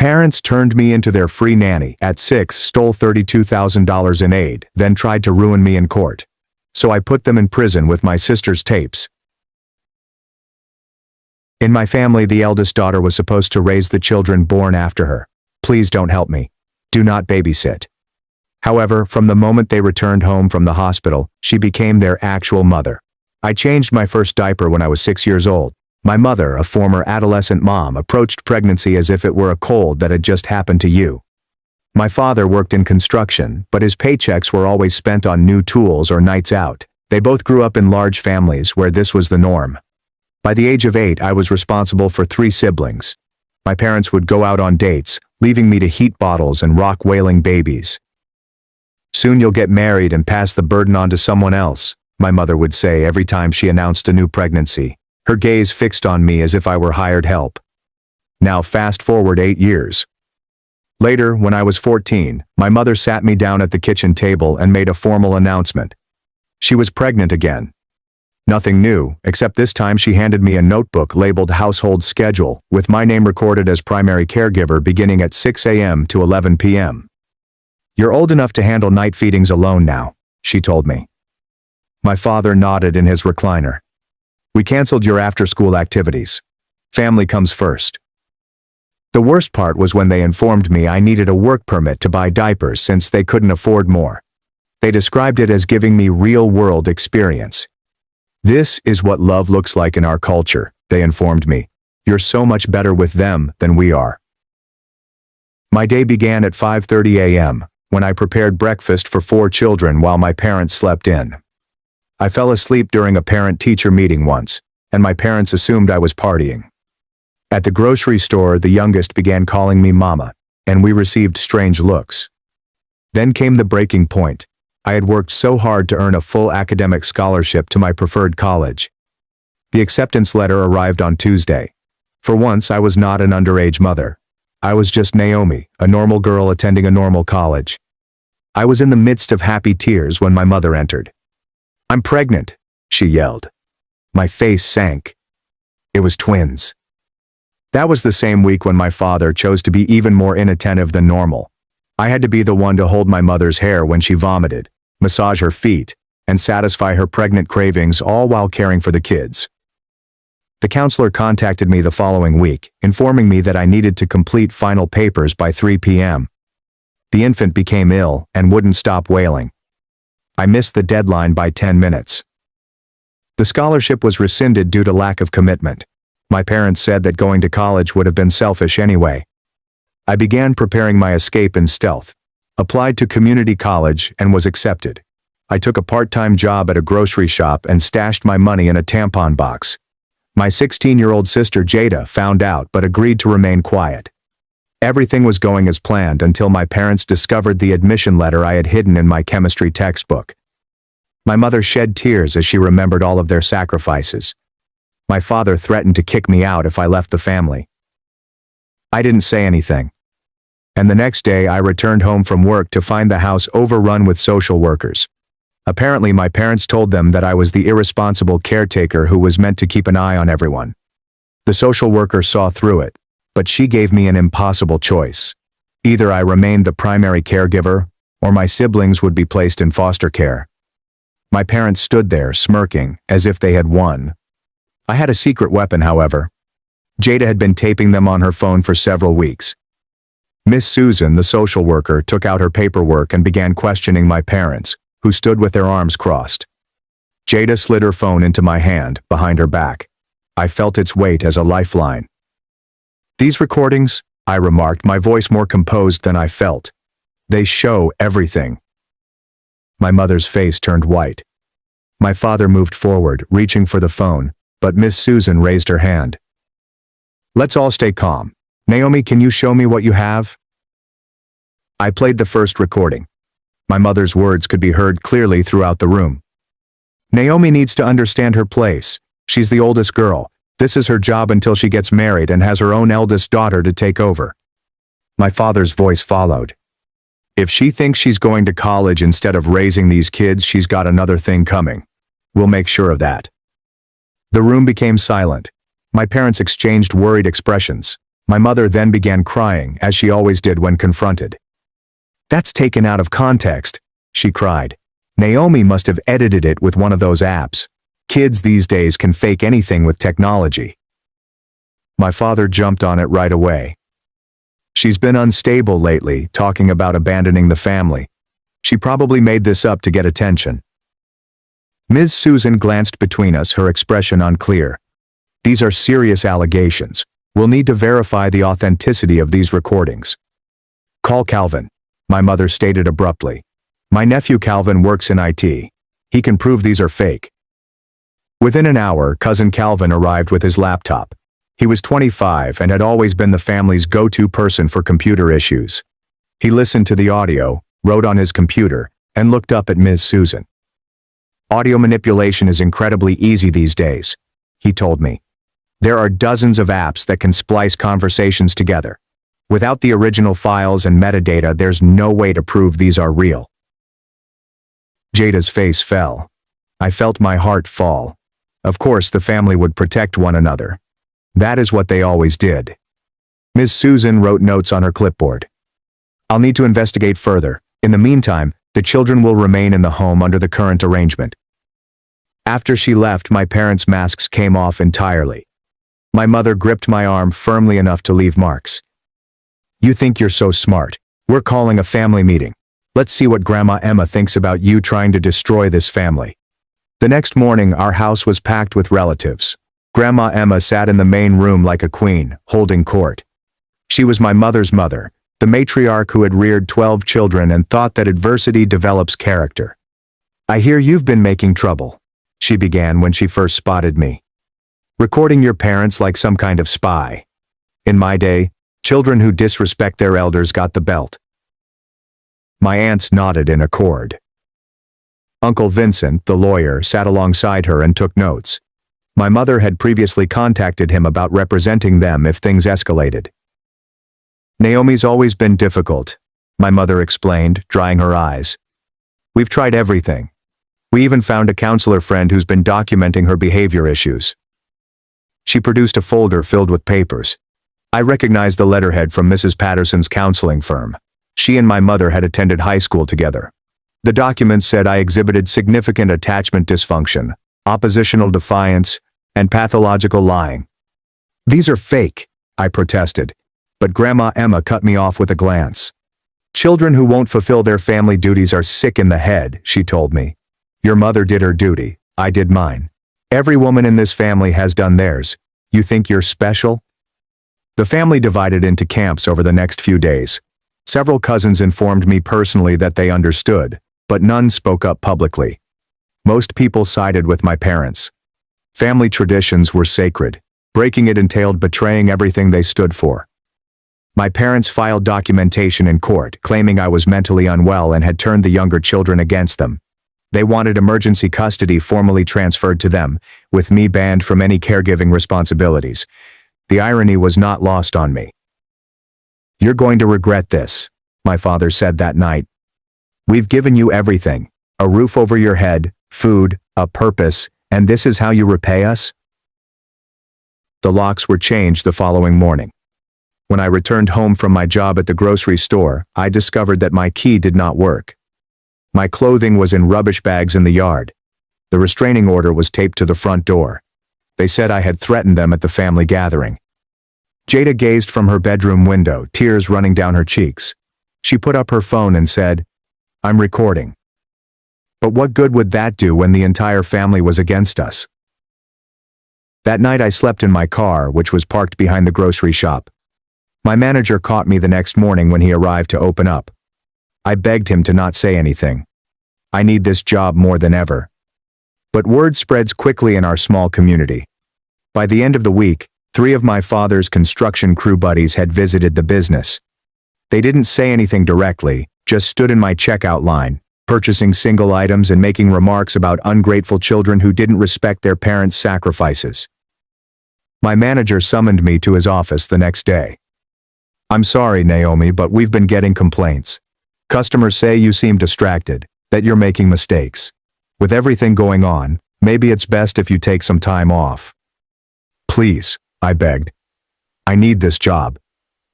Parents turned me into their free nanny at 6, stole $32,000 in aid, then tried to ruin me in court. So I put them in prison with my sister's tapes. In my family, the eldest daughter was supposed to raise the children born after her. Please don't help me. Do not babysit. However, from the moment they returned home from the hospital, she became their actual mother. I changed my first diaper when I was 6 years old. My mother, a former adolescent mom, approached pregnancy as if it were a cold that had just happened to you. My father worked in construction, but his paychecks were always spent on new tools or nights out. They both grew up in large families where this was the norm. By the age of 8, I was responsible for 3 siblings. My parents would go out on dates, leaving me to heat bottles and rock wailing babies. Soon you'll get married and pass the burden on to someone else, my mother would say every time she announced a new pregnancy, her gaze fixed on me as if I were hired help. Now fast forward 8 years. Later, when I was 14, my mother sat me down at the kitchen table and made a formal announcement. She was pregnant again. Nothing new, except this time she handed me a notebook labeled Household Schedule, with my name recorded as primary caregiver beginning at 6 a.m. to 11 p.m. You're old enough to handle night feedings alone now, she told me. My father nodded in his recliner. We canceled your after-school activities. Family comes first. The worst part was when they informed me I needed a work permit to buy diapers since they couldn't afford more. They described it as giving me real-world experience. This is what love looks like in our culture, they informed me. You're so much better with them than we are. My day began at 5:30 a.m., when I prepared breakfast for 4 children while my parents slept in. I fell asleep during a parent-teacher meeting once, and my parents assumed I was partying. At the grocery store, the youngest began calling me mama, and we received strange looks. Then came the breaking point. I had worked so hard to earn a full academic scholarship to my preferred college. The acceptance letter arrived on Tuesday. For once, I was not an underage mother. I was just Naomi, a normal girl attending a normal college. I was in the midst of happy tears when my mother entered. "I'm pregnant," she yelled. My face sank. It was twins. That was the same week when my father chose to be even more inattentive than normal. I had to be the one to hold my mother's hair when she vomited, massage her feet, and satisfy her pregnant cravings, all while caring for the kids. The counselor contacted me the following week, informing me that I needed to complete final papers by 3 p.m. The infant became ill and wouldn't stop wailing. I missed the deadline by 10 minutes. The scholarship was rescinded due to lack of commitment. My parents said that going to college would have been selfish anyway. I began preparing my escape in stealth, applied to community college, and was accepted. I took a part-time job at a grocery shop and stashed my money in a tampon box. My 16-year-old sister Jada found out but agreed to remain quiet. Everything was going as planned until my parents discovered the admission letter I had hidden in my chemistry textbook. My mother shed tears as she remembered all of their sacrifices. My father threatened to kick me out if I left the family. I didn't say anything. And the next day I returned home from work to find the house overrun with social workers. Apparently my parents told them that I was the irresponsible caretaker who was meant to keep an eye on everyone. The social worker saw through it, but she gave me an impossible choice. Either I remained the primary caregiver, or my siblings would be placed in foster care. My parents stood there smirking, as if they had won. I had a secret weapon, however. Jada had been taping them on her phone for several weeks. Miss Susan, the social worker, took out her paperwork and began questioning my parents, who stood with their arms crossed. Jada slid her phone into my hand, behind her back. I felt its weight as a lifeline. "These recordings," I remarked, my voice more composed than I felt. "They show everything." My mother's face turned white. My father moved forward, reaching for the phone, but Miss Susan raised her hand. "Let's all stay calm. Naomi, can you show me what you have?" I played the first recording. My mother's words could be heard clearly throughout the room. "Naomi needs to understand her place. She's the oldest girl. This is her job until she gets married and has her own eldest daughter to take over." My father's voice followed. "If she thinks she's going to college instead of raising these kids, she's got another thing coming. We'll make sure of that." The room became silent. My parents exchanged worried expressions. My mother then began crying, as she always did when confronted. "That's taken out of context," she cried. "Naomi must have edited it with one of those apps. Kids these days can fake anything with technology." My father jumped on it right away. "She's been unstable lately, talking about abandoning the family. She probably made this up to get attention." Ms. Susan glanced between us, her expression unclear. "These are serious allegations. We'll need to verify the authenticity of these recordings." "Call Calvin," my mother stated abruptly. "My nephew Calvin works in IT. He can prove these are fake." Within an hour, cousin Calvin arrived with his laptop. He was 25 and had always been the family's go-to person for computer issues. He listened to the audio, wrote on his computer, and looked up at Ms. Susan. "Audio manipulation is incredibly easy these days," he told me. "There are dozens of apps that can splice conversations together. Without the original files and metadata, there's no way to prove these are real." Jada's face fell. I felt my heart fall. Of course, the family would protect one another. That is what they always did. Ms. Susan wrote notes on her clipboard. "I'll need to investigate further. In the meantime, the children will remain in the home under the current arrangement." After she left, my parents' masks came off entirely. My mother gripped my arm firmly enough to leave marks. "You think you're so smart. We're calling a family meeting. Let's see what Grandma Emma thinks about you trying to destroy this family." The next morning, our house was packed with relatives. Grandma Emma sat in the main room like a queen, holding court. She was my mother's mother, the matriarch who had reared 12 children and thought that adversity develops character. "I hear you've been making trouble," she began when she first spotted me. "Recording your parents like some kind of spy. In my day, children who disrespect their elders got the belt." My aunts nodded in accord. Uncle Vincent, the lawyer, sat alongside her and took notes. My mother had previously contacted him about representing them if things escalated. "Naomi's always been difficult," my mother explained, drying her eyes. "We've tried everything. We even found a counselor friend who's been documenting her behavior issues." She produced a folder filled with papers. I recognized the letterhead from Mrs. Patterson's counseling firm. She and my mother had attended high school together. The document said I exhibited significant attachment dysfunction, oppositional defiance, and pathological lying. "These are fake," I protested, but Grandma Emma cut me off with a glance. "Children who won't fulfill their family duties are sick in the head," she told me. "Your mother did her duty, I did mine. Every woman in this family has done theirs. You think you're special?" The family divided into camps over the next few days. Several cousins informed me personally that they understood, but none spoke up publicly. Most people sided with my parents. Family traditions were sacred. Breaking it entailed betraying everything they stood for. My parents filed documentation in court, claiming I was mentally unwell and had turned the younger children against them. They wanted emergency custody formally transferred to them, with me banned from any caregiving responsibilities. The irony was not lost on me. "You're going to regret this," my father said that night. "We've given you everything, a roof over your head, food, a purpose, and this is how you repay us?" The locks were changed the following morning. When I returned home from my job at the grocery store, I discovered that my key did not work. My clothing was in rubbish bags in the yard. The restraining order was taped to the front door. They said I had threatened them at the family gathering. Jada gazed from her bedroom window, tears running down her cheeks. She put up her phone and said, "I'm recording." But what good would that do when the entire family was against us? That night I slept in my car, which was parked behind the grocery shop. My manager caught me the next morning when he arrived to open up. I begged him to not say anything. I need this job more than ever. But word spreads quickly in our small community. By the end of the week, 3 of my father's construction crew buddies had visited the business. They didn't say anything directly, just stood in my checkout line, purchasing single items and making remarks about ungrateful children who didn't respect their parents' sacrifices. My manager summoned me to his office the next day. "I'm sorry, Naomi, but we've been getting complaints. Customers say you seem distracted, that you're making mistakes. With everything going on, maybe it's best if you take some time off." "Please," I begged. I need this job.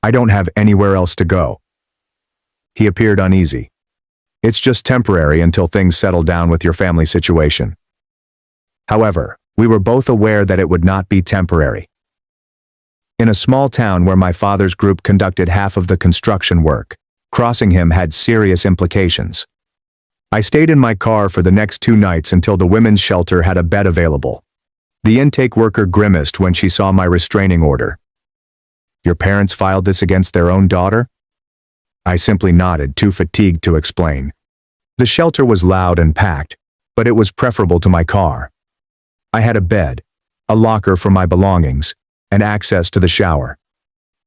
I don't have anywhere else to go. He appeared uneasy. It's just temporary until things settle down with your family situation. However, we were both aware that it would not be temporary. In a small town where my father's group conducted half of the construction work, crossing him had serious implications. I stayed in my car for the next 2 nights until the women's shelter had a bed available. The intake worker grimaced when she saw my restraining order. Your parents filed this against their own daughter? I simply nodded, too fatigued to explain. The shelter was loud and packed, but it was preferable to my car. I had a bed, a locker for my belongings, and access to the shower.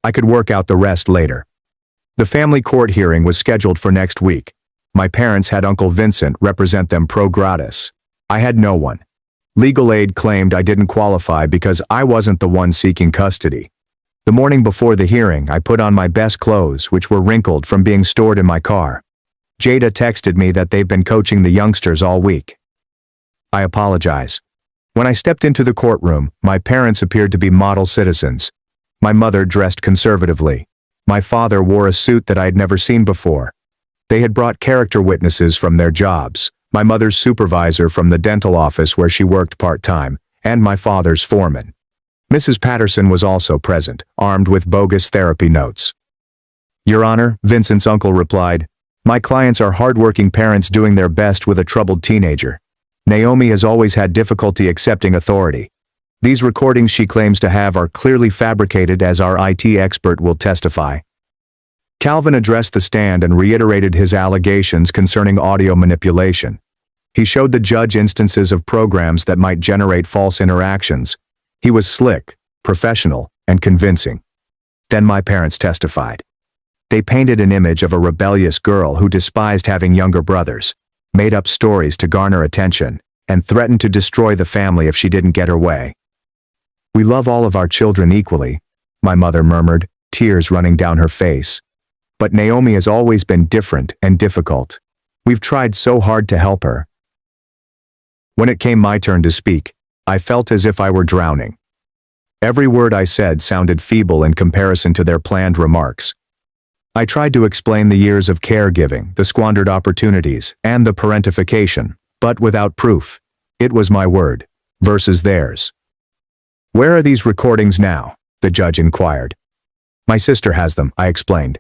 I could work out the rest later. The family court hearing was scheduled for next week. My parents had Uncle Vincent represent them pro gratis. I had no one. Legal aid claimed I didn't qualify because I wasn't the one seeking custody. The morning before the hearing, I put on my best clothes, which were wrinkled from being stored in my car. Jada texted me that they've been coaching the youngsters all week. I apologize. When I stepped into the courtroom, my parents appeared to be model citizens. My mother dressed conservatively. My father wore a suit that I had never seen before. They had brought character witnesses from their jobs, my mother's supervisor from the dental office where she worked part-time, and my father's foreman. Mrs. Patterson was also present, armed with bogus therapy notes. Your Honor, Vincent's uncle replied, my clients are hardworking parents doing their best with a troubled teenager. Naomi has always had difficulty accepting authority. These recordings she claims to have are clearly fabricated, as our IT expert will testify. Calvin addressed the stand and reiterated his allegations concerning audio manipulation. He showed the judge instances of programs that might generate false interactions. He was slick, professional, and convincing. Then my parents testified. They painted an image of a rebellious girl who despised having younger brothers, made up stories to garner attention, and threatened to destroy the family if she didn't get her way. We love all of our children equally, my mother murmured, tears running down her face. But Naomi has always been different and difficult. We've tried so hard to help her. When it came my turn to speak, I felt as if I were drowning. Every word I said sounded feeble in comparison to their planned remarks. I tried to explain the years of caregiving, the squandered opportunities, and the parentification, but without proof. It was my word versus theirs. Where are these recordings now? The judge inquired. My sister has them, I explained.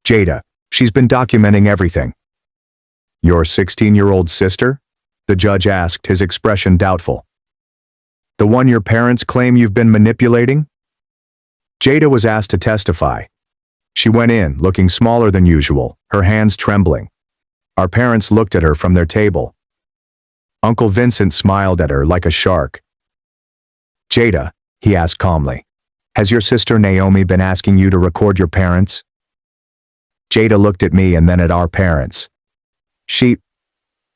Jada, she's been documenting everything. Your 16-year-old sister? The judge asked, his expression doubtful. The one your parents claim you've been manipulating? Jada was asked to testify. She went in, looking smaller than usual, her hands trembling. Our parents looked at her from their table. Uncle Vincent smiled at her like a shark. Jada, he asked calmly, has your sister Naomi been asking you to record your parents? Jada looked at me and then at our parents. She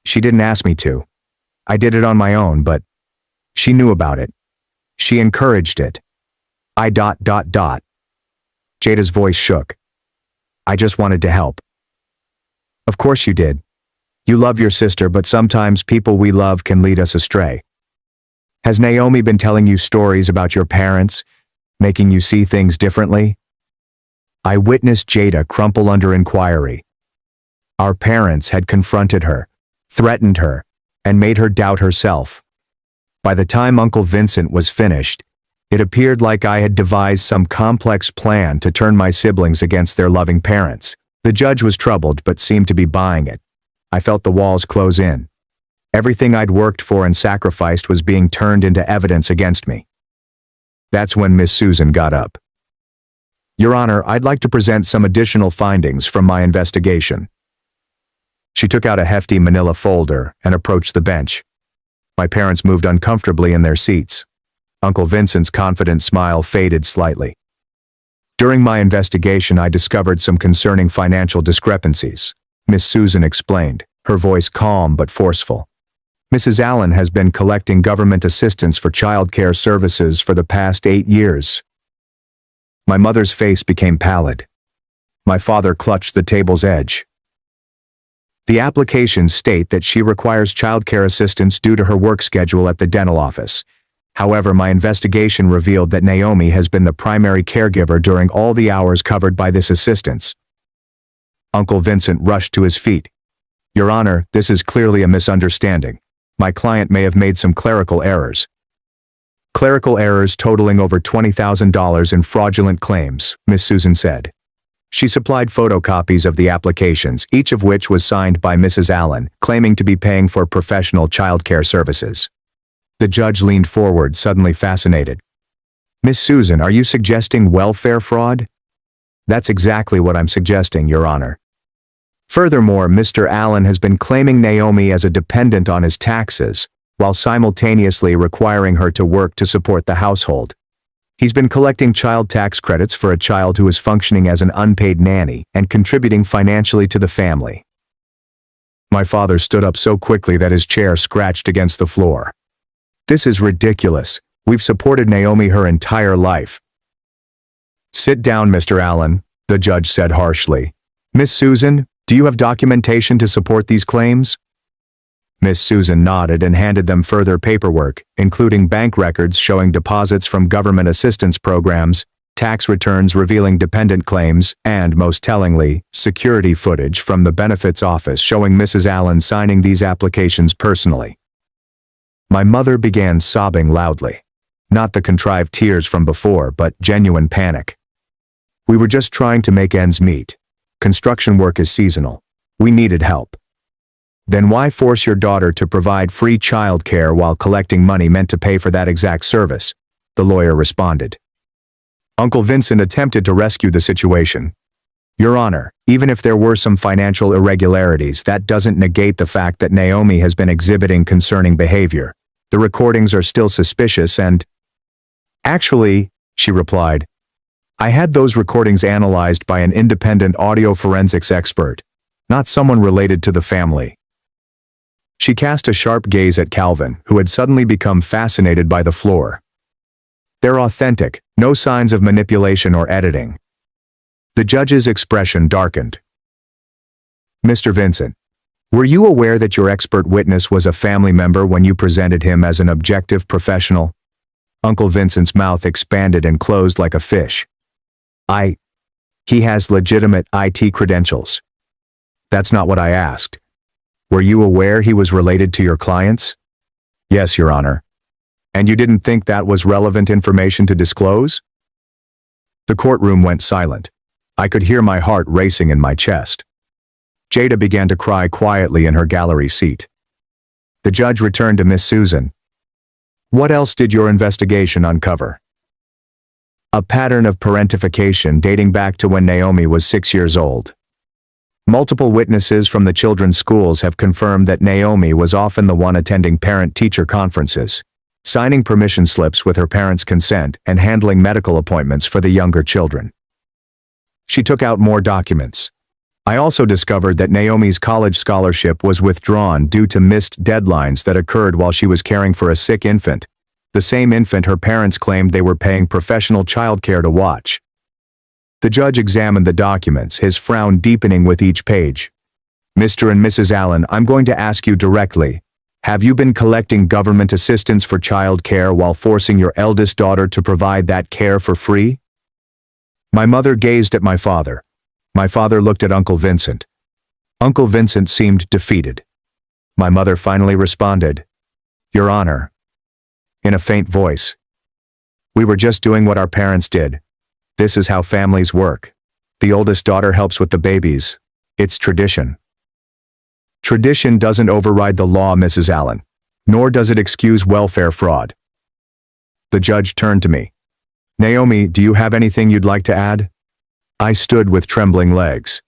didn't ask me to. I did it on my own, but she knew about it. She encouraged it. Jada's voice shook. I just wanted to help. Of course you did. You love your sister, but sometimes people we love can lead us astray. Has Naomi been telling you stories about your parents, making you see things differently? I witnessed Jada crumple under inquiry. Our parents had confronted her, threatened her, and made her doubt herself. By the time Uncle Vincent was finished, it appeared like I had devised some complex plan to turn my siblings against their loving parents. The judge was troubled but seemed to be buying it. I felt the walls close in. Everything I'd worked for and sacrificed was being turned into evidence against me. That's when Miss Susan got up. Your Honor, I'd like to present some additional findings from my investigation. She took out a hefty manila folder and approached the bench. My parents moved uncomfortably in their seats. Uncle Vincent's confident smile faded slightly. During my investigation, I discovered some concerning financial discrepancies, Miss Susan explained, her voice calm but forceful. Mrs. Allen has been collecting government assistance for child care services for the past 8 years. My mother's face became pallid. My father clutched the table's edge. The applications state that she requires child care assistance due to her work schedule at the dental office. However, my investigation revealed that Naomi has been the primary caregiver during all the hours covered by this assistance. Uncle Vincent rushed to his feet. Your Honor, this is clearly a misunderstanding. My client may have made some clerical errors. Clerical errors totaling over $20,000 in fraudulent claims, Miss Susan said. She supplied photocopies of the applications, each of which was signed by Mrs. Allen, claiming to be paying for professional childcare services. The judge leaned forward, suddenly fascinated. Miss Susan, are you suggesting welfare fraud? That's exactly what I'm suggesting, Your Honor. Furthermore, Mr. Allen has been claiming Naomi as a dependent on his taxes, while simultaneously requiring her to work to support the household. He's been collecting child tax credits for a child who is functioning as an unpaid nanny and contributing financially to the family. My father stood up so quickly that his chair scratched against the floor. This is ridiculous. We've supported Naomi her entire life. Sit down, Mr. Allen, the judge said harshly. Miss Susan, do you have documentation to support these claims? Miss Susan nodded and handed them further paperwork, including bank records showing deposits from government assistance programs, tax returns revealing dependent claims, and, most tellingly, security footage from the benefits office showing Mrs. Allen signing these applications personally. My mother began sobbing loudly. Not the contrived tears from before, but genuine panic. We were just trying to make ends meet. Construction work is seasonal. We needed help. Then why force your daughter to provide free child care while collecting money meant to pay for that exact service? The lawyer responded. Uncle Vincent attempted to rescue the situation. Your Honor, even if there were some financial irregularities, that doesn't negate the fact that Naomi has been exhibiting concerning behavior. The recordings are still suspicious and… Actually, she replied, I had those recordings analyzed by an independent audio forensics expert, not someone related to the family. She cast a sharp gaze at Calvin, who had suddenly become fascinated by the floor. They're authentic, no signs of manipulation or editing. The judge's expression darkened. Mr. Vincent, were you aware that your expert witness was a family member when you presented him as an objective professional? Uncle Vincent's mouth expanded and closed like a fish. He has legitimate IT credentials. That's not what I asked. Were you aware he was related to your clients? Yes, Your Honor. And you didn't think that was relevant information to disclose? The courtroom went silent. I could hear my heart racing in my chest. Jada began to cry quietly in her gallery seat. The judge returned to Miss Susan. What else did your investigation uncover? A pattern of parentification dating back to when Naomi was 6 years old. Multiple witnesses from the children's schools have confirmed that Naomi was often the one attending parent-teacher conferences, signing permission slips with her parents' consent and handling medical appointments for the younger children. She took out more documents. I also discovered that Naomi's college scholarship was withdrawn due to missed deadlines that occurred while she was caring for a sick infant, the same infant her parents claimed they were paying professional childcare to watch. The judge examined the documents, his frown deepening with each page. Mr. and Mrs. Allen, I'm going to ask you directly. Have you been collecting government assistance for child care while forcing your eldest daughter to provide that care for free? My mother gazed at my father. My father looked at Uncle Vincent. Uncle Vincent seemed defeated. My mother finally responded, Your Honor, in a faint voice. We were just doing what our parents did. This is how families work. The oldest daughter helps with the babies. It's tradition. Tradition doesn't override the law, Mrs. Allen, nor does it excuse welfare fraud. The judge turned to me. Naomi, do you have anything you'd like to add? I stood with trembling legs.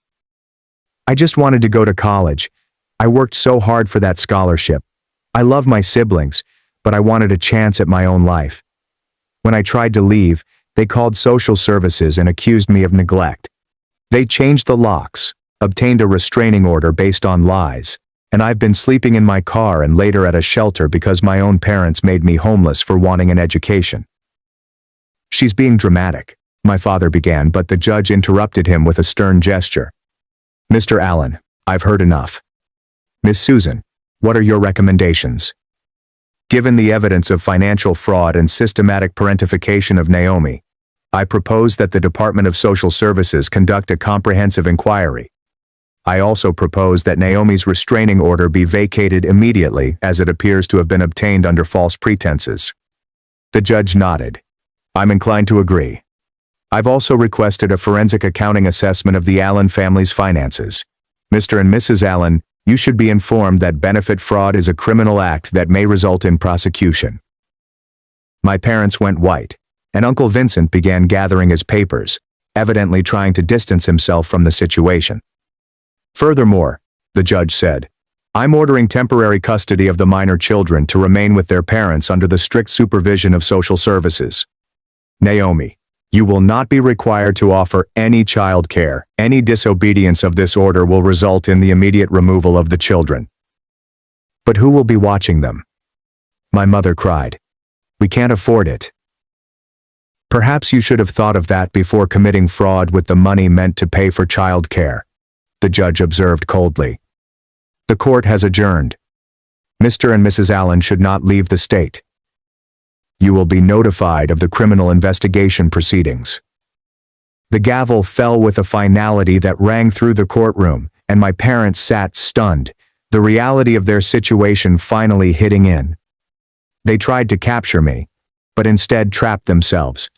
I just wanted to go to college. I worked so hard for that scholarship. I love my siblings, but I wanted a chance at my own life. When I tried to leave, they called social services and accused me of neglect. They changed the locks, obtained a restraining order based on lies, and I've been sleeping in my car and later at a shelter because my own parents made me homeless for wanting an education. She's being dramatic, my father began, but the judge interrupted him with a stern gesture. Mr. Allen, I've heard enough. Miss Susan, what are your recommendations? Given the evidence of financial fraud and systematic parentification of Naomi, I propose that the Department of Social Services conduct a comprehensive inquiry. I also propose that Naomi's restraining order be vacated immediately, as it appears to have been obtained under false pretenses. The judge nodded. I'm inclined to agree. I've also requested a forensic accounting assessment of the Allen family's finances. Mr. and Mrs. Allen, you should be informed that benefit fraud is a criminal act that may result in prosecution. My parents went white, and Uncle Vincent began gathering his papers, evidently trying to distance himself from the situation. Furthermore, the judge said, I'm ordering temporary custody of the minor children to remain with their parents under the strict supervision of social services. Naomi, you will not be required to offer any child care. Any disobedience of this order will result in the immediate removal of the children. But who will be watching them? My mother cried. We can't afford it. Perhaps you should have thought of that before committing fraud with the money meant to pay for child care, the judge observed coldly. The court has adjourned. Mr. and Mrs. Allen should not leave the state. You will be notified of the criminal investigation proceedings. The gavel fell with a finality that rang through the courtroom, and my parents sat stunned, the reality of their situation finally hitting in. They tried to capture me, but instead trapped themselves.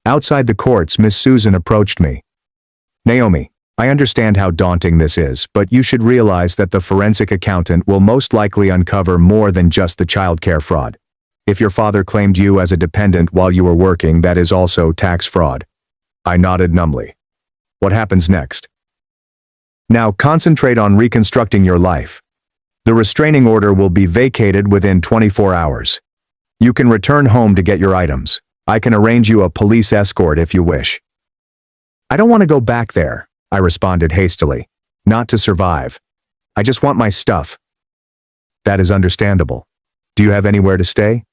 Outside the courts, Miss Susan approached me. Naomi, I understand how daunting this is, but you should realize that the forensic accountant will most likely uncover more than just the child care fraud. If your father claimed you as a dependent while you were working, that is also tax fraud. I nodded numbly. What happens next? Now concentrate on reconstructing your life. The restraining order will be vacated within 24 hours. You can return home to get your items. I can arrange you a police escort if you wish. I don't want to go back there, I responded hastily. Not to survive. I just want my stuff. That is understandable. Do you have anywhere to stay?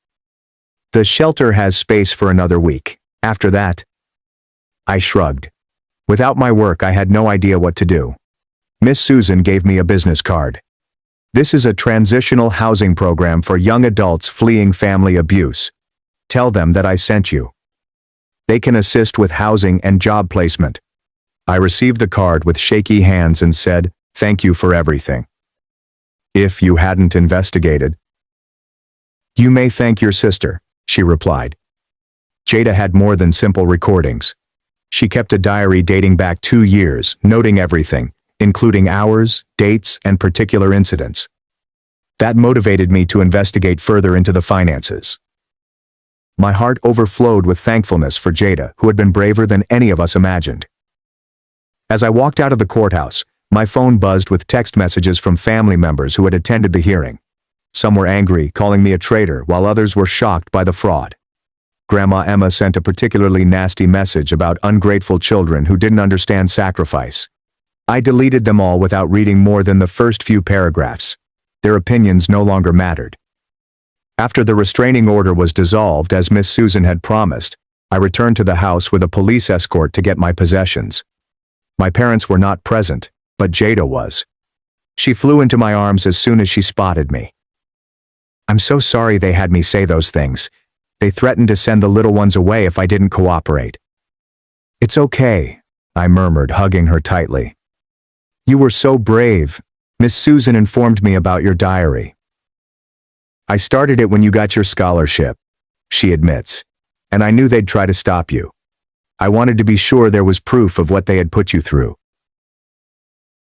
The shelter has space for another week. After that, I shrugged. Without my work, I had no idea what to do. Miss Susan gave me a business card. This is a transitional housing program for young adults fleeing family abuse. Tell them that I sent you. They can assist with housing and job placement. I received the card with shaky hands and said, thank you for everything. If you hadn't investigated. You may thank your sister, she replied. Jada had more than simple recordings. She kept a diary dating back 2 years, noting everything, including hours, dates, and particular incidents. That motivated me to investigate further into the finances. My heart overflowed with thankfulness for Jada, who had been braver than any of us imagined. As I walked out of the courthouse, my phone buzzed with text messages from family members who had attended the hearing. Some were angry, calling me a traitor, while others were shocked by the fraud. Grandma Emma sent a particularly nasty message about ungrateful children who didn't understand sacrifice. I deleted them all without reading more than the first few paragraphs. Their opinions no longer mattered. After the restraining order was dissolved, as Miss Susan had promised, I returned to the house with a police escort to get my possessions. My parents were not present, but Jada was. She flew into my arms as soon as she spotted me. I'm so sorry they had me say those things. They threatened to send the little ones away if I didn't cooperate. It's okay, I murmured, hugging her tightly. You were so brave. Miss Susan informed me about your diary. I started it when you got your scholarship, she admits, and I knew they'd try to stop you. I wanted to be sure there was proof of what they had put you through.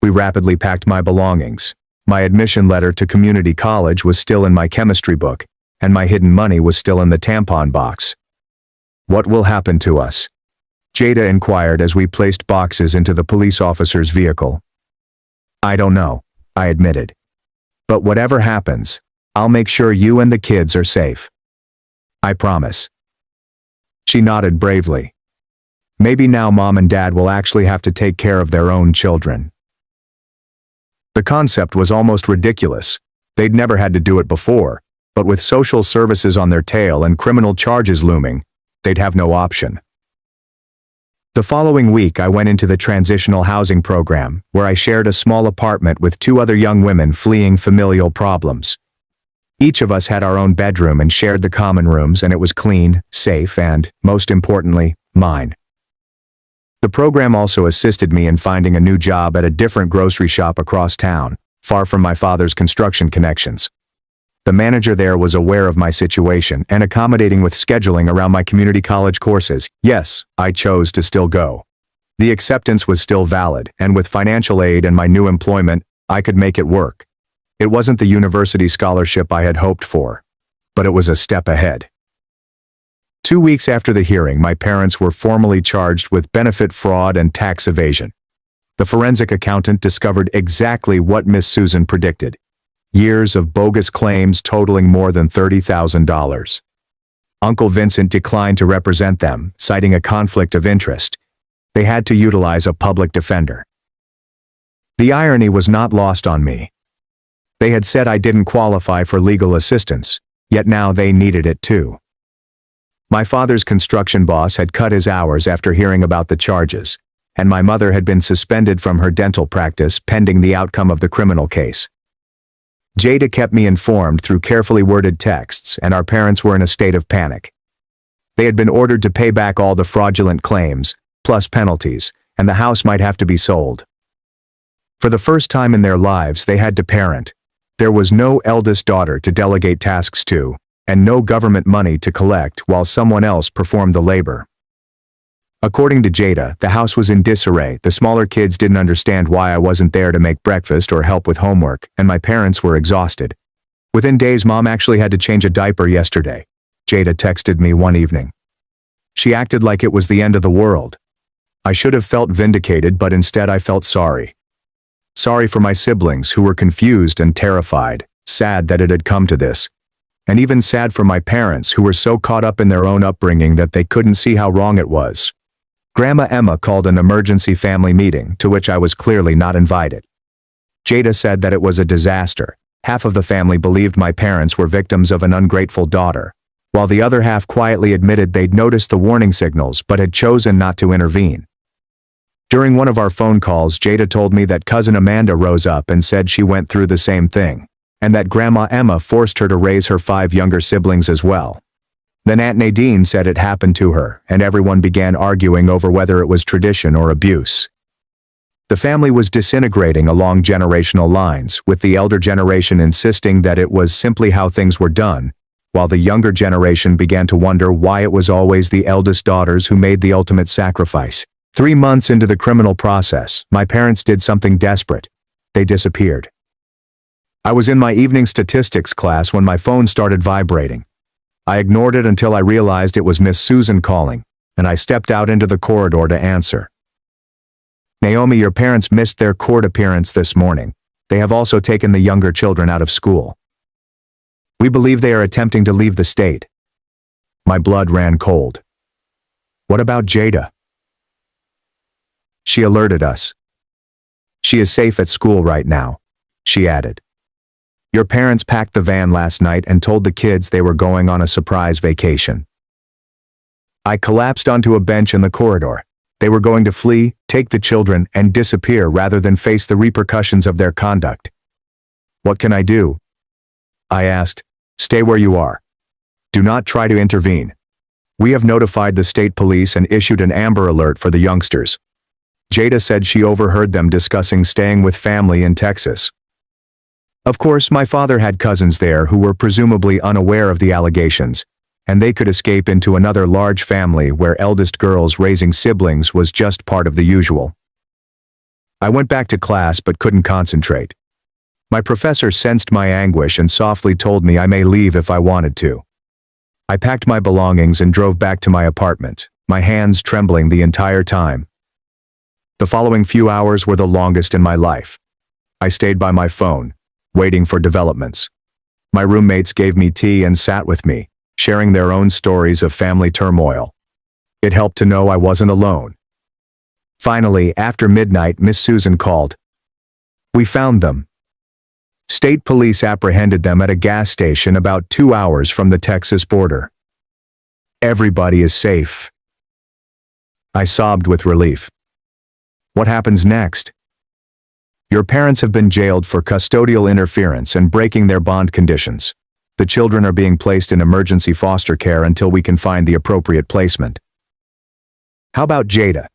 We rapidly packed my belongings. My admission letter to community college was still in my chemistry book, and my hidden money was still in the tampon box. What will happen to us? Jada inquired as we placed boxes into the police officer's vehicle. I don't know, I admitted. But whatever happens, I'll make sure you and the kids are safe. I promise. She nodded bravely. Maybe now Mom and Dad will actually have to take care of their own children. The concept was almost ridiculous. They'd never had to do it before, but with social services on their tail and criminal charges looming, they'd have no option. The following week, I went into the transitional housing program, where I shared a small apartment with 2 other young women fleeing familial problems. Each of us had our own bedroom and shared the common rooms, and it was clean, safe, and, most importantly, mine. The program also assisted me in finding a new job at a different grocery shop across town, far from my father's construction connections. The manager there was aware of my situation and accommodating with scheduling around my community college courses. Yes, I chose to still go. The acceptance was still valid, and with financial aid and my new employment, I could make it work. It wasn't the university scholarship I had hoped for, but it was a step ahead. 2 weeks after the hearing, my parents were formally charged with benefit fraud and tax evasion. The forensic accountant discovered exactly what Miss Susan predicted. Years of bogus claims totaling more than $30,000. Uncle Vincent declined to represent them, citing a conflict of interest. They had to utilize a public defender. The irony was not lost on me. They had said I didn't qualify for legal assistance, yet now they needed it too. My father's construction boss had cut his hours after hearing about the charges, and my mother had been suspended from her dental practice pending the outcome of the criminal case. Jada kept me informed through carefully worded texts, and our parents were in a state of panic. They had been ordered to pay back all the fraudulent claims, plus penalties, and the house might have to be sold. For the first time in their lives, they had to parent. There was no eldest daughter to delegate tasks to, and no government money to collect while someone else performed the labor. According to Jada, the house was in disarray. The smaller kids didn't understand why I wasn't there to make breakfast or help with homework, and my parents were exhausted. Within days, Mom actually had to change a diaper yesterday. Jada texted me one evening. She acted like it was the end of the world. I should have felt vindicated, but instead I felt sorry. Sorry for my siblings who were confused and terrified, sad that it had come to this. And even sad for my parents who were so caught up in their own upbringing that they couldn't see how wrong it was. Grandma Emma called an emergency family meeting, to which I was clearly not invited. Jada said that it was a disaster. Half of the family believed my parents were victims of an ungrateful daughter, while the other half quietly admitted they'd noticed the warning signals but had chosen not to intervene. During one of our phone calls, Jada told me that cousin Amanda rose up and said she went through the same thing, and that Grandma Emma forced her to raise her 5 younger siblings as well. Then Aunt Nadine said it happened to her, and everyone began arguing over whether it was tradition or abuse. The family was disintegrating along generational lines, with the elder generation insisting that it was simply how things were done, while the younger generation began to wonder why it was always the eldest daughters who made the ultimate sacrifice. 3 months into the criminal process, my parents did something desperate. They disappeared. I was in my evening statistics class when my phone started vibrating. I ignored it until I realized it was Miss Susan calling, and I stepped out into the corridor to answer. Naomi, your parents missed their court appearance this morning. They have also taken the younger children out of school. We believe they are attempting to leave the state. My blood ran cold. What about Jada? She alerted us. She is safe at school right now, she added. Your parents packed the van last night and told the kids they were going on a surprise vacation. I collapsed onto a bench in the corridor. They were going to flee, take the children, and disappear rather than face the repercussions of their conduct. What can I do? I asked. Stay where you are. Do not try to intervene. We have notified the state police and issued an Amber Alert for the youngsters. Jada said she overheard them discussing staying with family in Texas. Of course, my father had cousins there who were presumably unaware of the allegations, and they could escape into another large family where eldest girls raising siblings was just part of the usual. I went back to class but couldn't concentrate. My professor sensed my anguish and softly told me I may leave if I wanted to. I packed my belongings and drove back to my apartment, my hands trembling the entire time. The following few hours were the longest in my life. I stayed by my phone, waiting for developments. My roommates gave me tea and sat with me, sharing their own stories of family turmoil. It helped to know I wasn't alone. Finally, after midnight, Miss Susan called. We found them. State police apprehended them at a gas station about 2 hours from the Texas border. Everybody is safe. I sobbed with relief. What happens next? Your parents have been jailed for custodial interference and breaking their bond conditions. The children are being placed in emergency foster care until we can find the appropriate placement. How about Jada?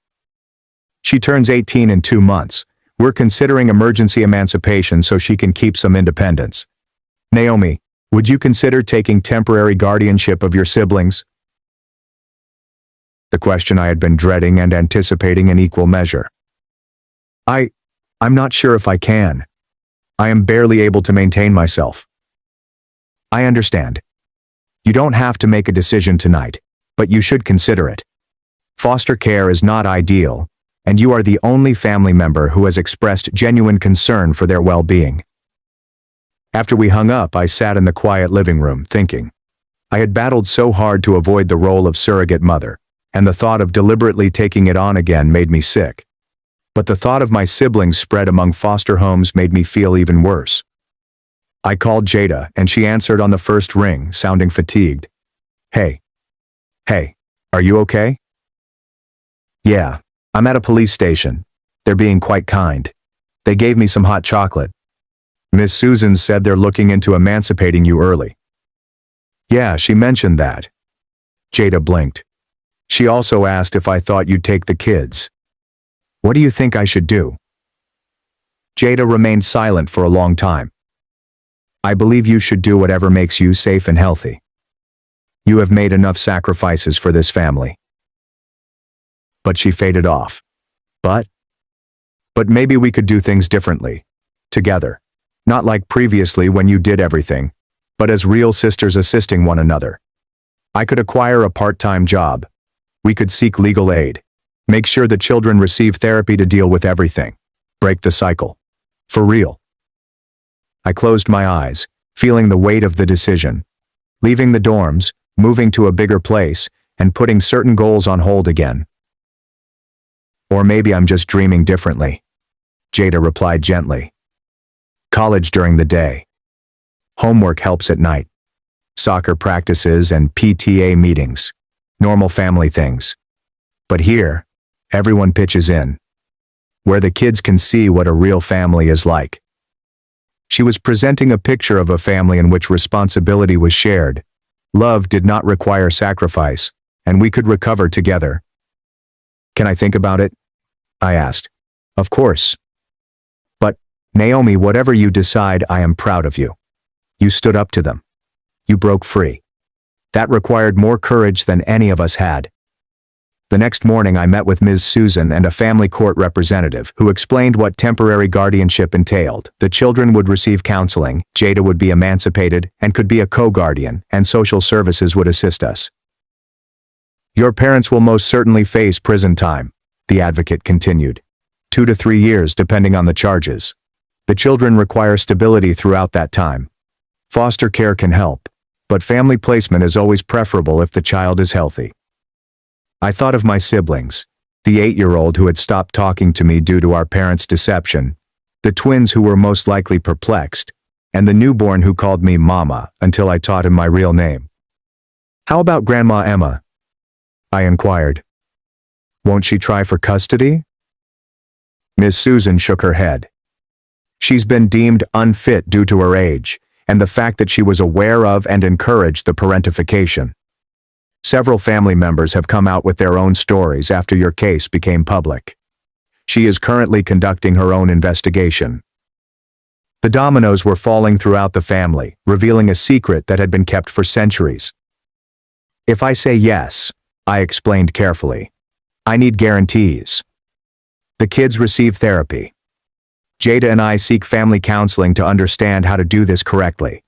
She turns 18 in 2 months. We're considering emergency emancipation so she can keep some independence. Naomi, would you consider taking temporary guardianship of your siblings? The question I had been dreading and anticipating in equal measure. I'm not sure if I can. I am barely able to maintain myself. I understand. You don't have to make a decision tonight, but you should consider it. Foster care is not ideal, and you are the only family member who has expressed genuine concern for their well-being. After we hung up, I sat in the quiet living room, thinking. I had battled so hard to avoid the role of surrogate mother, and the thought of deliberately taking it on again made me sick. But the thought of my siblings spread among foster homes made me feel even worse. I called Jada, and she answered on the first ring, sounding fatigued. Hey, are you okay? Yeah, I'm at a police station. They're being quite kind. They gave me some hot chocolate. Miss Susan said they're looking into emancipating you early. Yeah, she mentioned that. Jada blinked. She also asked if I thought you'd take the kids. What do you think I should do? Jada remained silent for a long time. I believe you should do whatever makes you safe and healthy. You have made enough sacrifices for this family. But she faded off. But maybe we could do things differently. Together. Not like previously when you did everything, but as real sisters assisting one another. I could acquire a part-time job. We could seek legal aid. Make sure the children receive therapy to deal with everything. Break the cycle. For real. I closed my eyes, feeling the weight of the decision. Leaving the dorms, moving to a bigger place, and putting certain goals on hold again. Or maybe I'm just dreaming differently. Jada replied gently. College during the day. Homework helps at night. Soccer practices and PTA meetings. Normal family things. But here, everyone pitches in. Where the kids can see what a real family is like. She was presenting a picture of a family in which responsibility was shared. Love did not require sacrifice, and we could recover together. Can I think about it? I asked. Of course. But, Naomi, whatever you decide, I am proud of you. You stood up to them. You broke free. That required more courage than any of us had. The next morning I met with Ms. Susan and a family court representative who explained what temporary guardianship entailed. The children would receive counseling, Jada would be emancipated and could be a co-guardian, and social services would assist us. Your parents will most certainly face prison time, the advocate continued. 2 to 3 years depending on the charges. The children require stability throughout that time. Foster care can help, but family placement is always preferable if the child is healthy. I thought of my siblings, the 8-year-old who had stopped talking to me due to our parents' deception, the twins who were most likely perplexed, and the newborn who called me Mama until I taught him my real name. How about Grandma Emma? I inquired. Won't she try for custody? Miss Susan shook her head. She's been deemed unfit due to her age, and the fact that she was aware of and encouraged the parentification. Several family members have come out with their own stories after your case became public. She is currently conducting her own investigation. The dominoes were falling throughout the family, revealing a secret that had been kept for centuries. If I say yes, I explained carefully, I need guarantees. The kids receive therapy. Jada and I seek family counseling to understand how to do this correctly.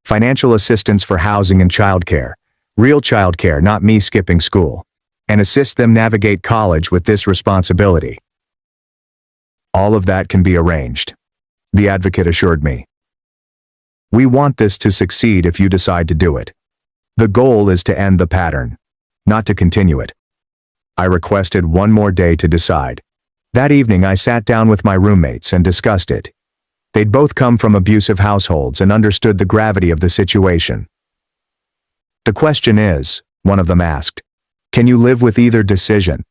Financial assistance for housing and childcare. Real childcare, not me skipping school. And assist them navigate college with this responsibility. All of that can be arranged, the advocate assured me. We want this to succeed if you decide to do it. The goal is to end the pattern, not to continue it. I requested one more day to decide. That evening I sat down with my roommates and discussed it. They'd both come from abusive households and understood the gravity of the situation. The question is, one of them asked, can you live with either decision?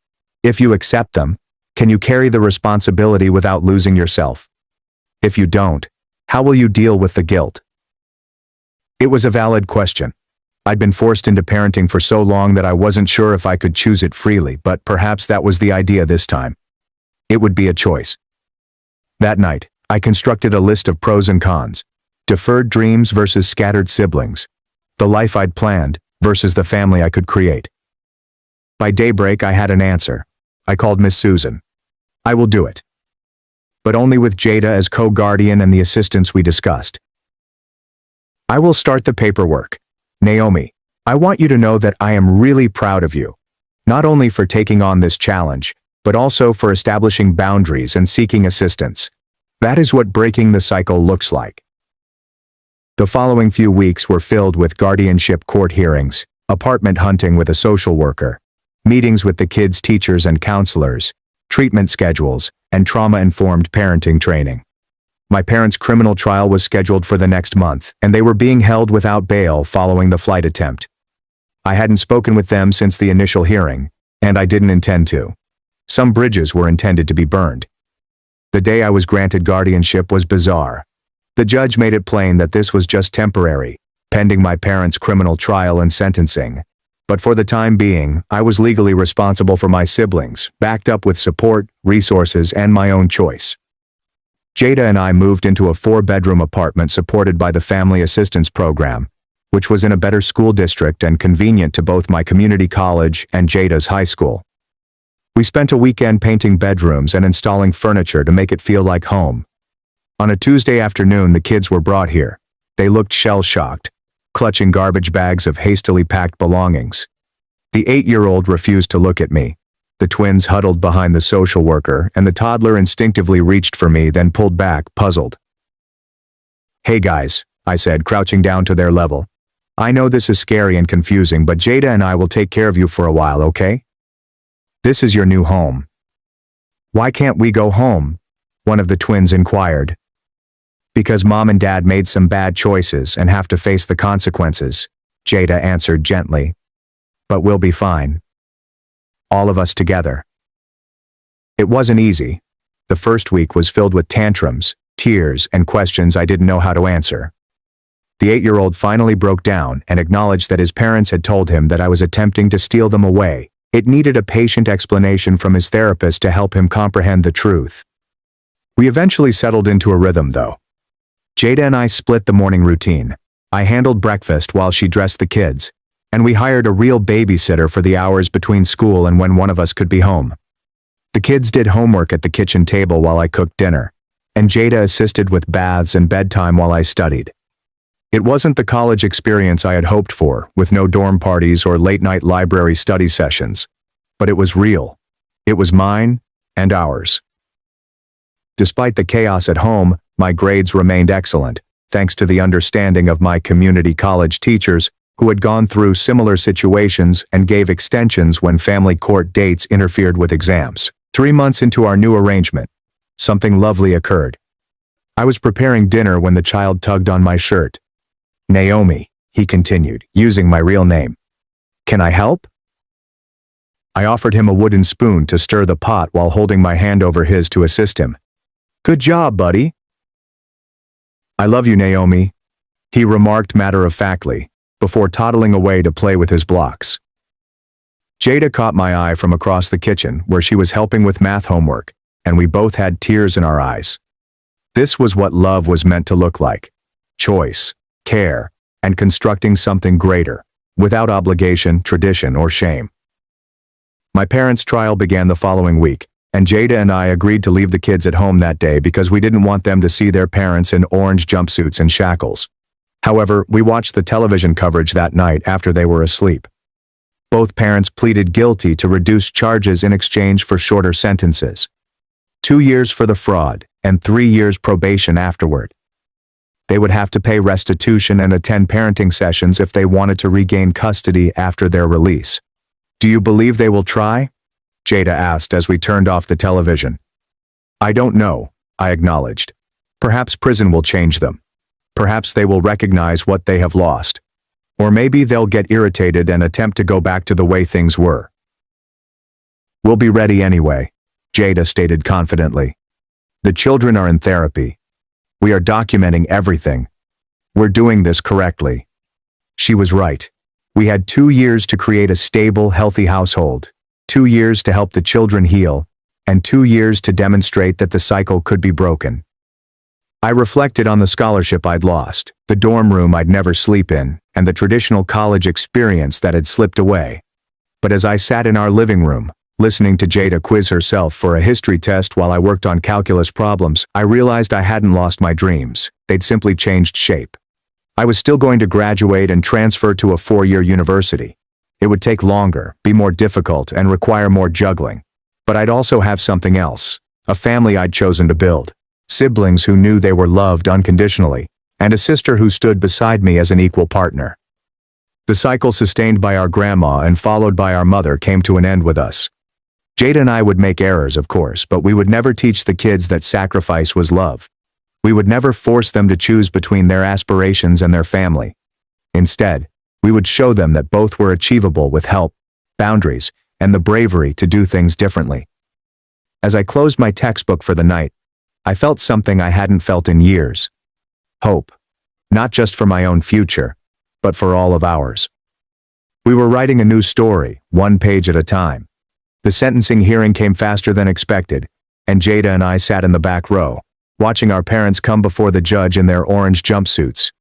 If you accept them, can you carry the responsibility without losing yourself? If you don't, how will you deal with the guilt? It was a valid question. I'd been forced into parenting for so long that I wasn't sure if I could choose it freely, but perhaps that was the idea this time. It would be a choice. That night, I constructed a list of pros and cons. Deferred dreams versus scattered siblings. The life I'd planned versus the family I could create. By daybreak, I had an answer. I called Miss Susan. I will do it. But only with Jada as co-guardian and the assistants we discussed. I will start the paperwork. Naomi, I want you to know that I am really proud of you. Not only for taking on this challenge, but also for establishing boundaries and seeking assistance. That is what breaking the cycle looks like. The following few weeks were filled with guardianship court hearings, apartment hunting with a social worker, meetings with the kids' teachers and counselors, treatment schedules, and trauma-informed parenting training. My parents' criminal trial was scheduled for the next month, and they were being held without bail following the flight attempt. I hadn't spoken with them since the initial hearing, and I didn't intend to. Some bridges were intended to be burned. The day I was granted guardianship was bizarre. The judge made it plain that this was just temporary, pending my parents' criminal trial and sentencing. But for the time being, I was legally responsible for my siblings, backed up with support, resources, and my own choice. Jada and I moved into a 4-bedroom apartment supported by the Family Assistance Program, which was in a better school district and convenient to both my community college and Jada's high school. We spent a weekend painting bedrooms and installing furniture to make it feel like home. On a Tuesday afternoon, the kids were brought here. They looked shell-shocked, clutching garbage bags of hastily packed belongings. The 8-year-old refused to look at me. The twins huddled behind the social worker, and the toddler instinctively reached for me, then pulled back, puzzled. "Hey guys," I said, crouching down to their level. "I know this is scary and confusing, but Jada and I will take care of you for a while, okay? This is your new home." "Why can't we go home?" one of the twins inquired. "Because Mom and Dad made some bad choices and have to face the consequences," Jada answered gently. "But we'll be fine. All of us together." It wasn't easy. The first week was filled with tantrums, tears, and questions I didn't know how to answer. The 8-year-old finally broke down and acknowledged that his parents had told him that I was attempting to steal them away. It needed a patient explanation from his therapist to help him comprehend the truth. We eventually settled into a rhythm, though. Jada and I split the morning routine. I handled breakfast while she dressed the kids, and we hired a real babysitter for the hours between school and when one of us could be home. The kids did homework at the kitchen table while I cooked dinner, and Jada assisted with baths and bedtime while I studied. It wasn't the college experience I had hoped for, with no dorm parties or late-night library study sessions, but it was real. It was mine and ours. Despite the chaos at home, my grades remained excellent, thanks to the understanding of my community college teachers who had gone through similar situations and gave extensions when family court dates interfered with exams. 3 months into our new arrangement, something lovely occurred. I was preparing dinner when the child tugged on my shirt. "Naomi," he continued, using my real name. "Can I help?" I offered him a wooden spoon to stir the pot while holding my hand over his to assist him. "Good job, buddy." "I love you, Naomi," he remarked matter-of-factly, before toddling away to play with his blocks. Jada caught my eye from across the kitchen, where she was helping with math homework, and we both had tears in our eyes. This was what love was meant to look like. Choice, care, and constructing something greater, without obligation, tradition, or shame. My parents' trial began the following week, and Jada and I agreed to leave the kids at home that day because we didn't want them to see their parents in orange jumpsuits and shackles. However, we watched the television coverage that night after they were asleep. Both parents pleaded guilty to reduced charges in exchange for shorter sentences. 2 years for the fraud, and 3 years probation afterward. They would have to pay restitution and attend parenting sessions if they wanted to regain custody after their release. "Do you believe they will try?" Jada asked as we turned off the television. "I don't know," I acknowledged. "Perhaps prison will change them. Perhaps they will recognize what they have lost. Or maybe they'll get irritated and attempt to go back to the way things were." "We'll be ready anyway," Jada stated confidently. "The children are in therapy. We are documenting everything. We're doing this correctly. She was right. We had 2 years to create a stable, healthy household, 2 years to help the children heal, and 2 years to demonstrate that the cycle could be broken. I reflected on the scholarship I'd lost, the dorm room I'd never sleep in, and the traditional college experience that had slipped away. But as I sat in our living room, listening to Jada quiz herself for a history test while I worked on calculus problems, I realized I hadn't lost my dreams. They'd simply changed shape. I was still going to graduate and transfer to a 4-year university. It would take longer, be more difficult, and require more juggling. But I'd also have something else, a family I'd chosen to build, siblings who knew they were loved unconditionally, and a sister who stood beside me as an equal partner. The cycle sustained by our grandma and followed by our mother came to an end with us. Jada and I would make errors, of course, but we would never teach the kids that sacrifice was love. We would never force them to choose between their aspirations and their family. Instead, we would show them that both were achievable with help, boundaries, and the bravery to do things differently. As I closed my textbook for the night, I felt something I hadn't felt in years. Hope. Not just for my own future, but for all of ours. We were writing a new story, 1 page at a time. The sentencing hearing came faster than expected, and Jada and I sat in the back row, watching our parents come before the judge in their orange jumpsuits.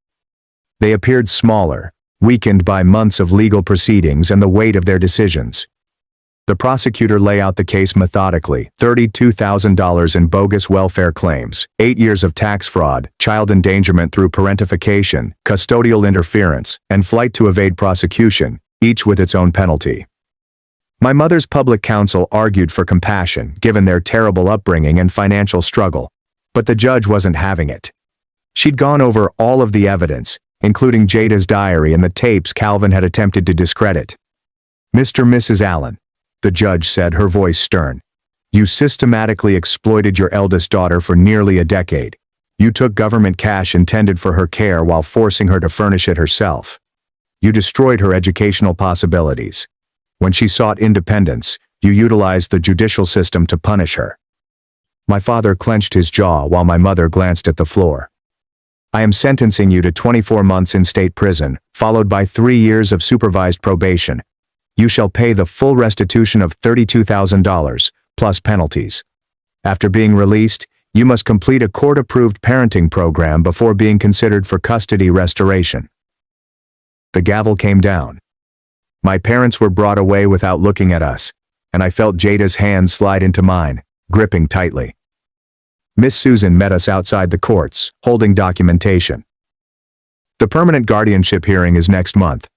They appeared smaller, weakened by months of legal proceedings and the weight of their decisions. The prosecutor lay out the case methodically: $32,000 in bogus welfare claims, 8 years of tax fraud, child endangerment through parentification, custodial interference, and flight to evade prosecution, each with its own penalty. My mother's public counsel argued for compassion, given their terrible upbringing and financial struggle. But the judge wasn't having it. She'd gone over all of the evidence, including Jada's diary and the tapes Calvin had attempted to discredit. "Mr. and Mrs. Allen," the judge said, her voice stern, "you systematically exploited your eldest daughter for nearly a decade. You took government cash intended for her care while forcing her to furnish it herself. You destroyed her educational possibilities. When she sought independence, you utilized the judicial system to punish her." My father clenched his jaw while my mother glanced at the floor. "I am sentencing you to 24 months in state prison, followed by 3 years of supervised probation. You shall pay the full restitution of $32,000, plus penalties. After being released, you must complete a court-approved parenting program before being considered for custody restoration." The gavel came down. My parents were brought away without looking at us, and I felt Jada's hand slide into mine, gripping tightly. Miss Susan met us outside the courts, holding documentation. "The permanent guardianship hearing is next month.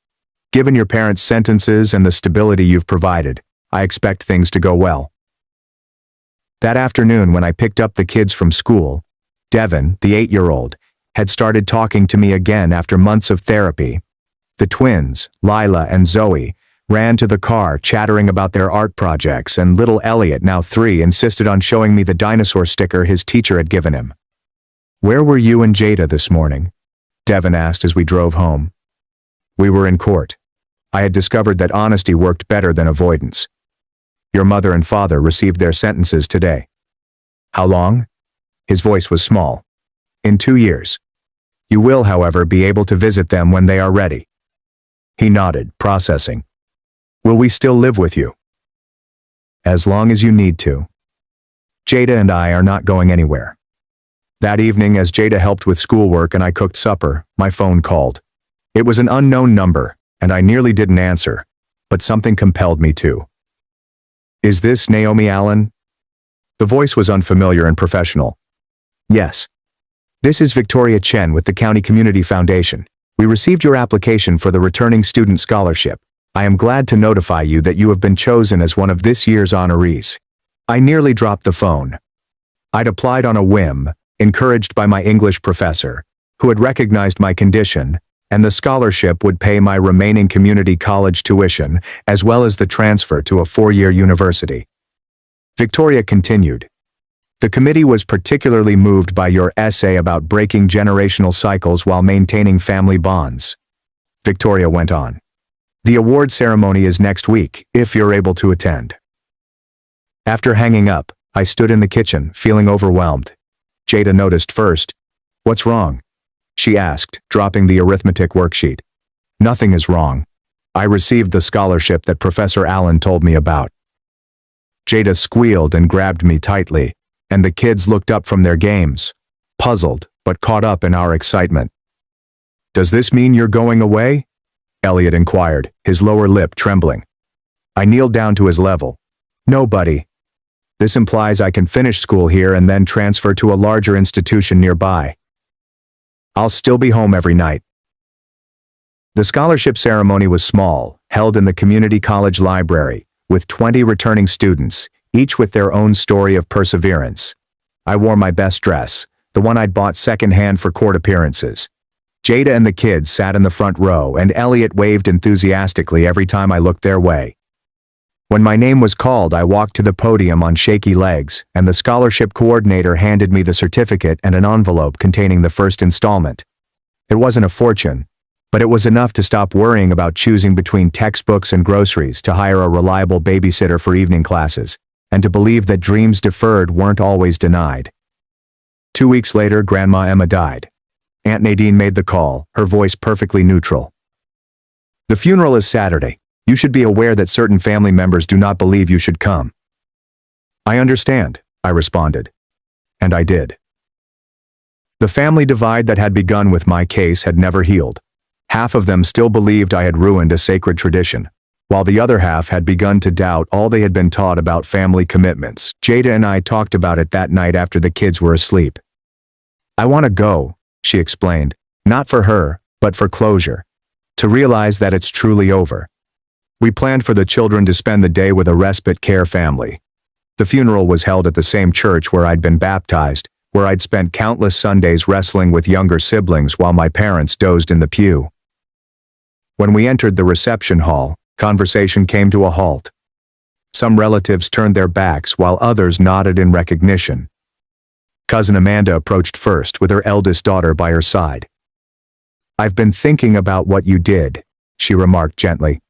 Given your parents' sentences and the stability you've provided, I expect things to go well." That afternoon when I picked up the kids from school, Devin, the 8-year-old, had started talking to me again after months of therapy. The twins, Lila and Zoe, ran to the car chattering about their art projects, and little Elliot, now 3, insisted on showing me the dinosaur sticker his teacher had given him. "Where were you and Jada this morning?" Devin asked as we drove home. "We were in court. I had discovered that honesty worked better than avoidance. Your mother and father received their sentences today." "How long?" His voice was small. "In 2 years. You will, however, be able to visit them when they are ready." He nodded, processing. "Will we still live with you?" "As long as you need to." Jada and I are not going anywhere. That evening, as Jada helped with schoolwork and I cooked supper, my phone called. It was an unknown number, and I nearly didn't answer, but something compelled me to. "Is this Naomi Allen?" The voice was unfamiliar and professional. "Yes. This is Victoria Chen with the County Community Foundation. We received your application for the Returning Student Scholarship. I am glad to notify you that you have been chosen as one of this year's honorees." I nearly dropped the phone. I'd applied on a whim, encouraged by my English professor, who had recognized my condition, and the scholarship would pay my remaining community college tuition, as well as the transfer to a 4-year university. Victoria continued. "The committee was particularly moved by your essay about breaking generational cycles while maintaining family bonds." Victoria went on. "The award ceremony is next week, if you're able to attend." After hanging up, I stood in the kitchen, feeling overwhelmed. Jada noticed first. "What's wrong?" she asked, dropping the arithmetic worksheet. Nothing is wrong. I received the scholarship that Professor Allen told me about. Jada squealed and grabbed me tightly, and the kids looked up from their games, puzzled but caught up in our excitement. Does this mean you're going away? Elliot inquired, his lower lip trembling. I kneeled down to his level. No, buddy. This implies I can finish school here and then transfer to a larger institution nearby. I'll still be home every night. The scholarship ceremony was small, held in the community college library, with 20 returning students, each with their own story of perseverance. I wore my best dress, the one I'd bought secondhand for court appearances. Jada and the kids sat in the front row, and Elliot waved enthusiastically every time I looked their way. When my name was called, I walked to the podium on shaky legs, and the scholarship coordinator handed me the certificate and an envelope containing the first installment. It wasn't a fortune, but it was enough to stop worrying about choosing between textbooks and groceries, to hire a reliable babysitter for evening classes, and to believe that dreams deferred weren't always denied. 2 weeks later, Grandma Emma died. Aunt Nadine made the call, her voice perfectly neutral. The funeral is Saturday. You should be aware that certain family members do not believe you should come. I understand, I responded. And I did. The family divide that had begun with my case had never healed. Half of them still believed I had ruined a sacred tradition, while the other half had begun to doubt all they had been taught about family commitments. Jada and I talked about it that night after the kids were asleep. I want to go, she explained, not for her, but for closure. To realize that it's truly over. We planned for the children to spend the day with a respite care family. The funeral was held at the same church where I'd been baptized, where I'd spent countless Sundays wrestling with younger siblings while my parents dozed in the pew. When we entered the reception hall, conversation came to a halt. Some relatives turned their backs while others nodded in recognition. Cousin Amanda approached first with her eldest daughter by her side. I've been thinking about what you did, she remarked gently.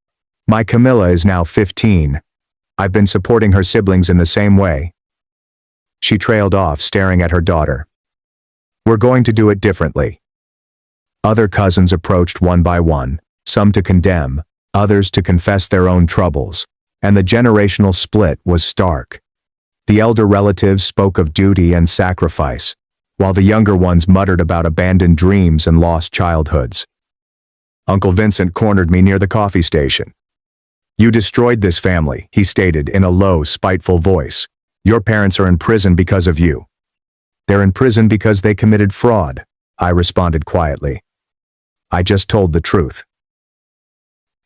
My Camilla is now 15. I've been supporting her siblings in the same way. She trailed off, staring at her daughter. We're going to do it differently. Other cousins approached one by one, some to condemn, others to confess their own troubles, and the generational split was stark. The elder relatives spoke of duty and sacrifice, while the younger ones muttered about abandoned dreams and lost childhoods. Uncle Vincent cornered me near the coffee station. You destroyed this family, he stated in a low, spiteful voice. Your parents are in prison because of you. They're in prison because they committed fraud, I responded quietly. I just told the truth.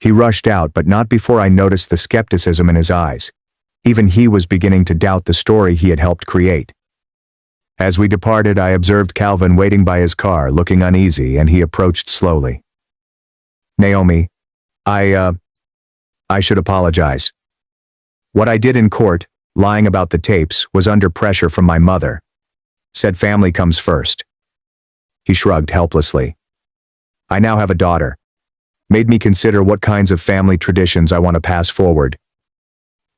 He rushed out, but not before I noticed the skepticism in his eyes. Even he was beginning to doubt the story he had helped create. As we departed, I observed Calvin waiting by his car, looking uneasy, and he approached slowly. Naomi, I should apologize. What I did in court, lying about the tapes, was under pressure from my mother. Said family comes first. He shrugged helplessly. I now have a daughter. Made me consider what kinds of family traditions I want to pass forward.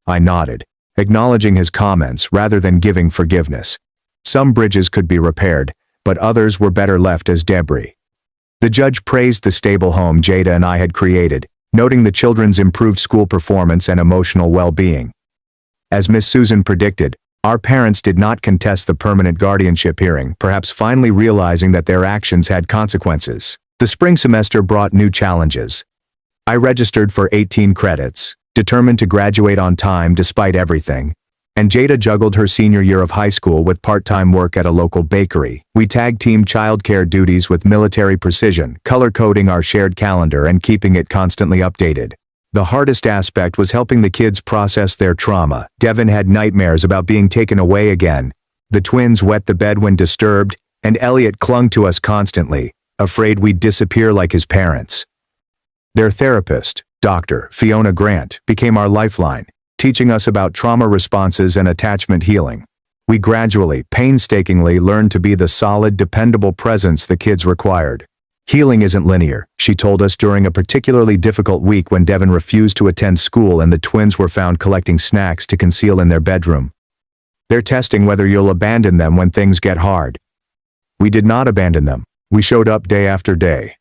I nodded, acknowledging his comments rather than giving forgiveness. Some bridges could be repaired, but others were better left as debris. The judge praised the stable home Jada and I had created, noting the children's improved school performance and emotional well-being. As Miss Susan predicted, our parents did not contest the permanent guardianship hearing, perhaps finally realizing that their actions had consequences. The spring semester brought new challenges. I registered for 18 credits, determined to graduate on time despite everything, and Jada juggled her senior year of high school with part-time work at a local bakery. We tag-teamed childcare duties with military precision, color-coding our shared calendar and keeping it constantly updated. The hardest aspect was helping the kids process their trauma. Devin had nightmares about being taken away again. The twins wet the bed when disturbed, and Elliot clung to us constantly, afraid we'd disappear like his parents. Their therapist, Dr. Fiona Grant, became our lifeline, teaching us about trauma responses and attachment healing. We gradually, painstakingly learned to be the solid, dependable presence the kids required. Healing isn't linear, she told us during a particularly difficult week when Devin refused to attend school and the twins were found collecting snacks to conceal in their bedroom. They're testing whether you'll abandon them when things get hard. We did not abandon them. We showed up day after day.